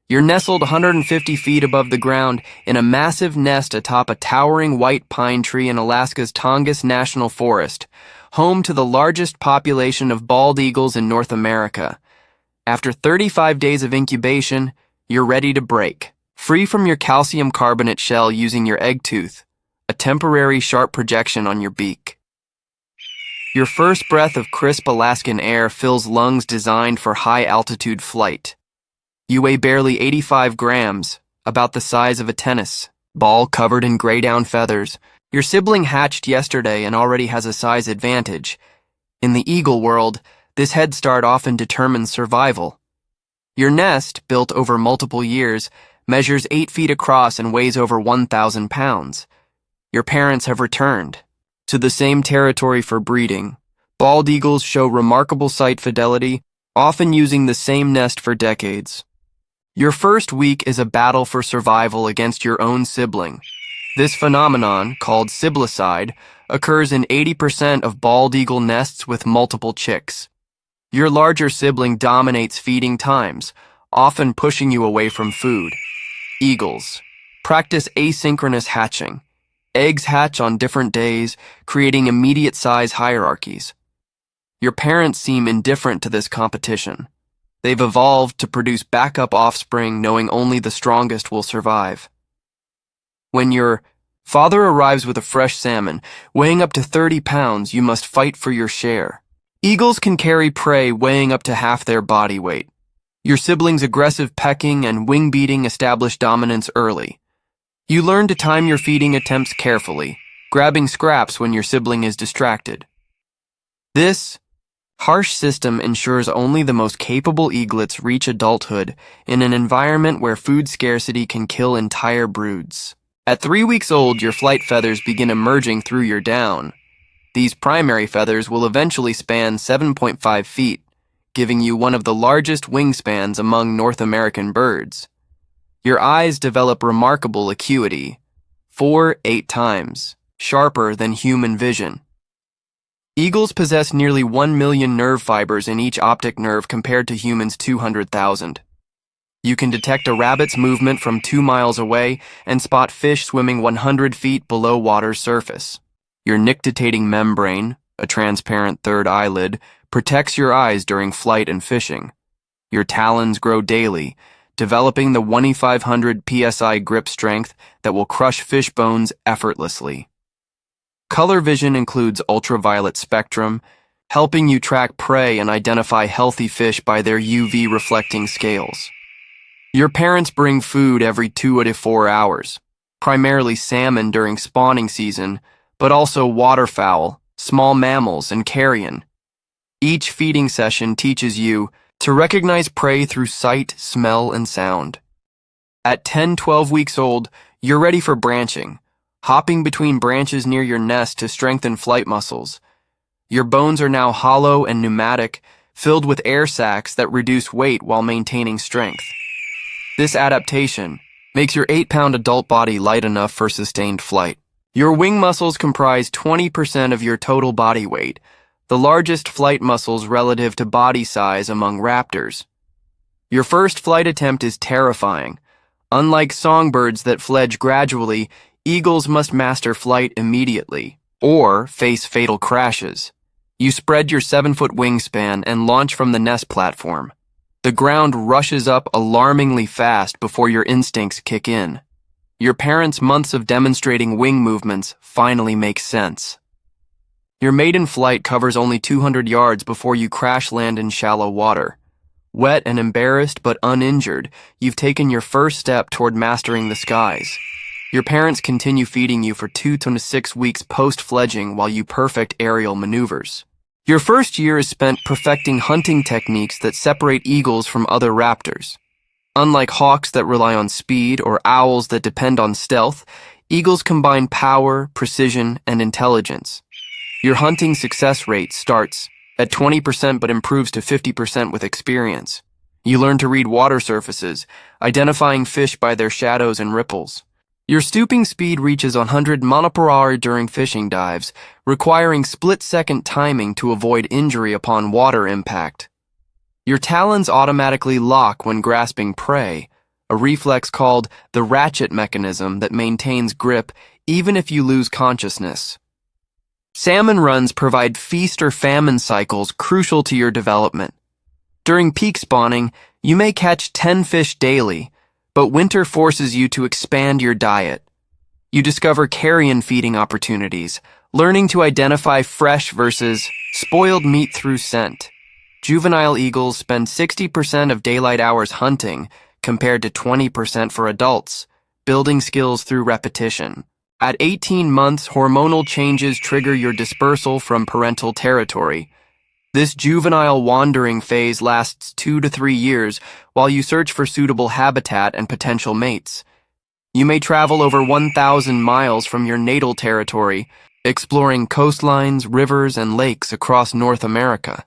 You're nestled 150 feet above the ground in a massive nest atop a towering white pine tree in Alaska's Tongass National Forest, home to the largest population of bald eagles in North America. After 35 days of incubation, you're ready to break, free from your calcium carbonate shell using your egg tooth, a temporary sharp projection on your beak. Your first breath of crisp Alaskan air fills lungs designed for high-altitude flight. You weigh barely 85 grams, about the size of a tennis ball covered in gray down feathers. Your sibling hatched yesterday and already has a size advantage. In the eagle world, this head start often determines survival. Your nest, built over multiple years, measures 8 feet across and weighs over 1,000 pounds. Your parents have returned to the same territory for breeding. Bald eagles show remarkable site fidelity, often using the same nest for decades. Your first week is a battle for survival against your own sibling. This phenomenon, called siblicide, occurs in 80% of bald eagle nests with multiple chicks. Your larger sibling dominates feeding times, often pushing you away from food. Eagles practice asynchronous hatching. Eggs hatch on different days, creating immediate size hierarchies. Your parents seem indifferent to this competition. They've evolved to produce backup offspring, knowing only the strongest will survive. When your father arrives with a fresh salmon, weighing up to 30 pounds, you must fight for your share. Eagles can carry prey weighing up to half their body weight. Your siblings' aggressive pecking and wing beating establish dominance early. You learn to time your feeding attempts carefully, grabbing scraps when your sibling is distracted. This harsh system ensures only the most capable eaglets reach adulthood in an environment where food scarcity can kill entire broods. At 3 weeks old, your flight feathers begin emerging through your down. These primary feathers will eventually span 7.5 feet, giving you one of the largest wingspans among North American birds. Your eyes develop remarkable acuity, 4-8 times sharper than human vision. Eagles possess nearly 1 million nerve fibers in each optic nerve compared to humans' 200,000. You can detect a rabbit's movement from 2 miles away and spot fish swimming 100 feet below water's surface. Your nictitating membrane, a transparent third eyelid, protects your eyes during flight and fishing. Your talons grow daily, developing the 2,500 psi grip strength that will crush fish bones effortlessly. Color vision includes ultraviolet spectrum, helping you track prey and identify healthy fish by their UV reflecting scales. Your parents bring food every 2 to 4 hours, primarily salmon during spawning season, but also waterfowl, small mammals, and carrion. Each feeding session teaches you to recognize prey through sight, smell, and sound. At 10-12 weeks old, you're ready for branching, hopping between branches near your nest to strengthen flight muscles. Your bones are now hollow and pneumatic, filled with air sacs that reduce weight while maintaining strength. This adaptation makes your 8-pound adult body light enough for sustained flight. Your wing muscles comprise 20% of your total body weight, the largest flight muscles relative to body size among raptors. Your first flight attempt is terrifying. Unlike songbirds that fledge gradually, eagles must master flight immediately, or face fatal crashes. You spread your 7-foot wingspan and launch from the nest platform. The ground rushes up alarmingly fast before your instincts kick in. Your parents' months of demonstrating wing movements finally make sense. Your maiden flight covers only 200 yards before you crash land in shallow water. Wet and embarrassed but uninjured, you've taken your first step toward mastering the skies. Your parents continue feeding you for 2 to 6 weeks post-fledging while you perfect aerial maneuvers. Your first year is spent perfecting hunting techniques that separate eagles from other raptors. Unlike hawks that rely on speed or owls that depend on stealth, eagles combine power, precision, and intelligence. Your hunting success rate starts at 20% but improves to 50% with experience. You learn to read water surfaces, identifying fish by their shadows and ripples. Your stooping speed reaches 100 mph during fishing dives, requiring split-second timing to avoid injury upon water impact. Your talons automatically lock when grasping prey, a reflex called the ratchet mechanism that maintains grip even if you lose consciousness. Salmon runs provide feast or famine cycles crucial to your development. During peak spawning, you may catch 10 fish daily, but winter forces you to expand your diet. You discover carrion feeding opportunities, learning to identify fresh versus spoiled meat through scent. Juvenile eagles spend 60% of daylight hours hunting, compared to 20% for adults, building skills through repetition. At 18 months, hormonal changes trigger your dispersal from parental territory. This juvenile wandering phase lasts 2 to 3 years while you search for suitable habitat and potential mates. You may travel over 1,000 miles from your natal territory, exploring coastlines, rivers, and lakes across North America.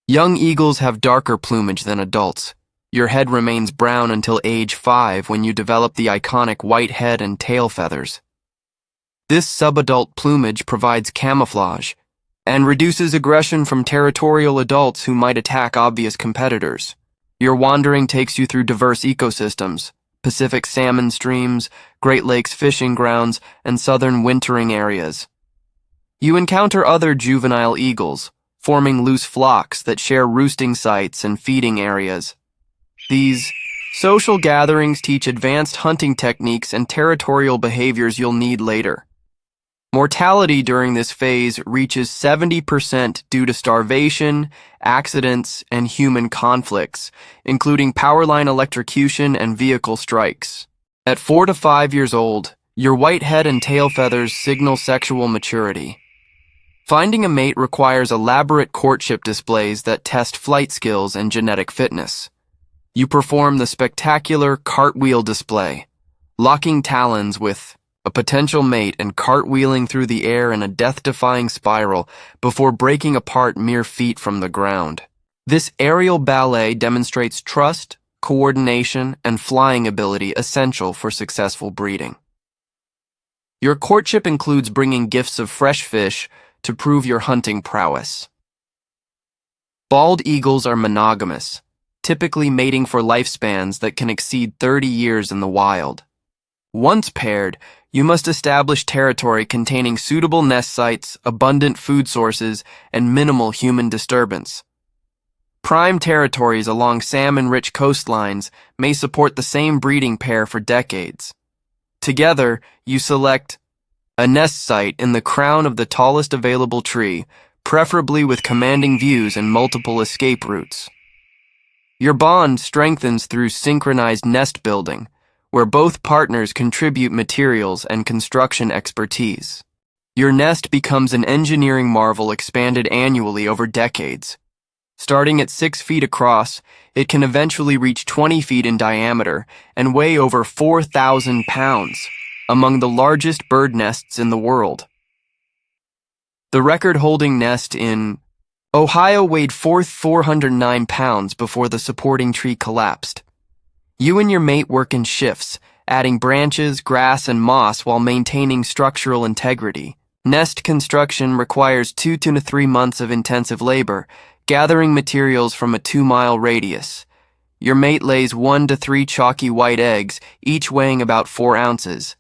Young eagles have darker plumage than adults. Your head remains brown until age 5 when you develop the iconic white head and tail feathers. This subadult plumage provides camouflage and reduces aggression from territorial adults who might attack obvious competitors. Your wandering takes you through diverse ecosystems, Pacific salmon streams, Great Lakes fishing grounds, and southern wintering areas. You encounter other juvenile eagles, forming loose flocks that share roosting sites and feeding areas. These social gatherings teach advanced hunting techniques and territorial behaviors you'll need later. Mortality during this phase reaches 70% due to starvation, accidents, and human conflicts, including power line electrocution and vehicle strikes. At 4 to 5 years old, your white head and tail feathers signal sexual maturity. Finding a mate requires elaborate courtship displays that test flight skills and genetic fitness. You perform the spectacular cartwheel display, locking talons with a potential mate and cartwheeling through the air in a death-defying spiral before breaking apart mere feet from the ground. This aerial ballet demonstrates trust, coordination, and flying ability essential for successful breeding. Your courtship includes bringing gifts of fresh fish to prove your hunting prowess. Bald eagles are monogamous, typically mating for lifespans that can exceed 30 years in the wild. Once paired, you must establish territory containing suitable nest sites, abundant food sources, and minimal human disturbance. Prime territories along salmon-rich coastlines may support the same breeding pair for decades. Together, you select a nest site in the crown of the tallest available tree, preferably with commanding views and multiple escape routes. Your bond strengthens through synchronized nest building, where both partners contribute materials and construction expertise. Your nest becomes an engineering marvel expanded annually over decades. Starting at 6 feet across, it can eventually reach 20 feet in diameter and weigh over 4,000 pounds, among the largest bird nests in the world. The record-holding nest in Ohio weighed 409 pounds before the supporting tree collapsed. You and your mate work in shifts, adding branches, grass, and moss while maintaining structural integrity. Nest construction requires 2 to 3 months of intensive labor, gathering materials from a 2-mile radius. Your mate lays 1 to 3 chalky white eggs, each weighing about 4 ounces.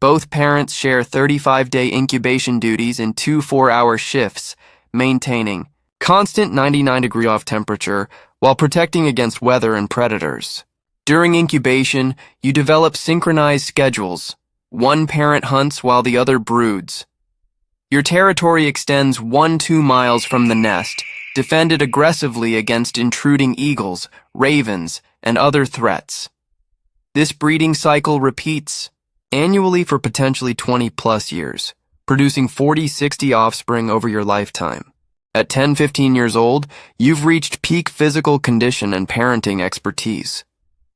Both parents share 35-day incubation duties in 2 4-hour shifts, maintaining constant 99-degree off temperature while protecting against weather and predators. During incubation, you develop synchronized schedules. One parent hunts while the other broods. Your territory extends 1-2 miles from the nest, defended aggressively against intruding eagles, ravens, and other threats. This breeding cycle repeats annually for potentially 20-plus years, producing 40-60 offspring over your lifetime. At 10-15 years old, you've reached peak physical condition and parenting expertise.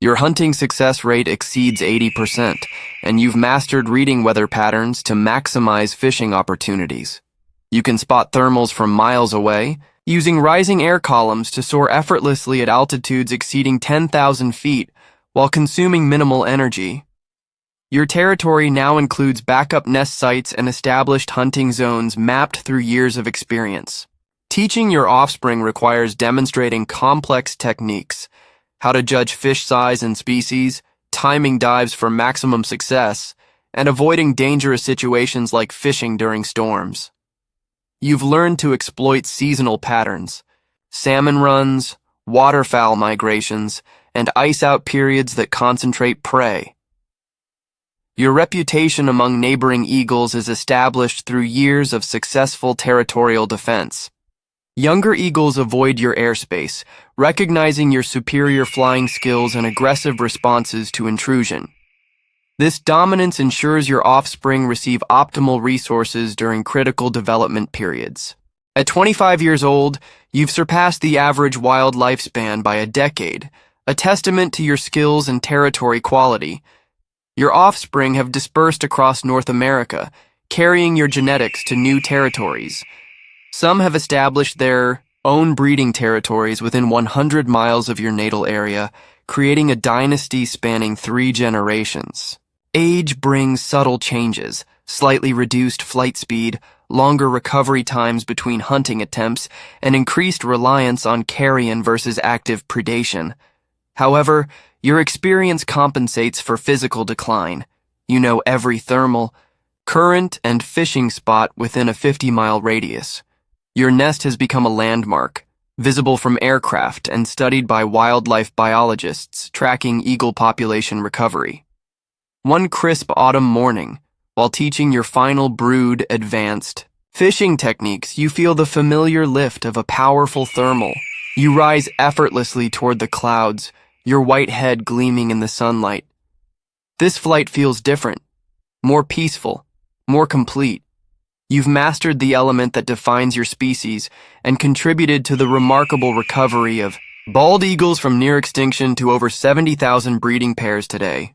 Your hunting success rate exceeds 80%, and you've mastered reading weather patterns to maximize fishing opportunities. You can spot thermals from miles away, using rising air columns to soar effortlessly at altitudes exceeding 10,000 feet while consuming minimal energy. Your territory now includes backup nest sites and established hunting zones mapped through years of experience. Teaching your offspring requires demonstrating complex techniques, how to judge fish size and species, timing dives for maximum success, and avoiding dangerous situations like fishing during storms. You've learned to exploit seasonal patterns, salmon runs, waterfowl migrations, and ice-out periods that concentrate prey. Your reputation among neighboring eagles is established through years of successful territorial defense. Younger eagles avoid your airspace, recognizing your superior flying skills and aggressive responses to intrusion. This dominance ensures your offspring receive optimal resources during critical development periods. At 25 years old, you've surpassed the average wild lifespan by a decade, a testament to your skills and territory quality. Your offspring have dispersed across North America, carrying your genetics to new territories. Some have established their own breeding territories within 100 miles of your natal area, creating a dynasty spanning 3 generations. Age brings subtle changes, slightly reduced flight speed, longer recovery times between hunting attempts, and increased reliance on carrion versus active predation. However, your experience compensates for physical decline. You know every thermal, current, and fishing spot within a 50-mile radius. Your nest has become a landmark, visible from aircraft and studied by wildlife biologists tracking eagle population recovery. One crisp autumn morning, while teaching your final brood advanced fishing techniques, you feel the familiar lift of a powerful thermal. You rise effortlessly toward the clouds, your white head gleaming in the sunlight. This flight feels different, more peaceful, more complete. You've mastered the element that defines your species and contributed to the remarkable recovery of bald eagles from near extinction to over 70,000 breeding pairs today.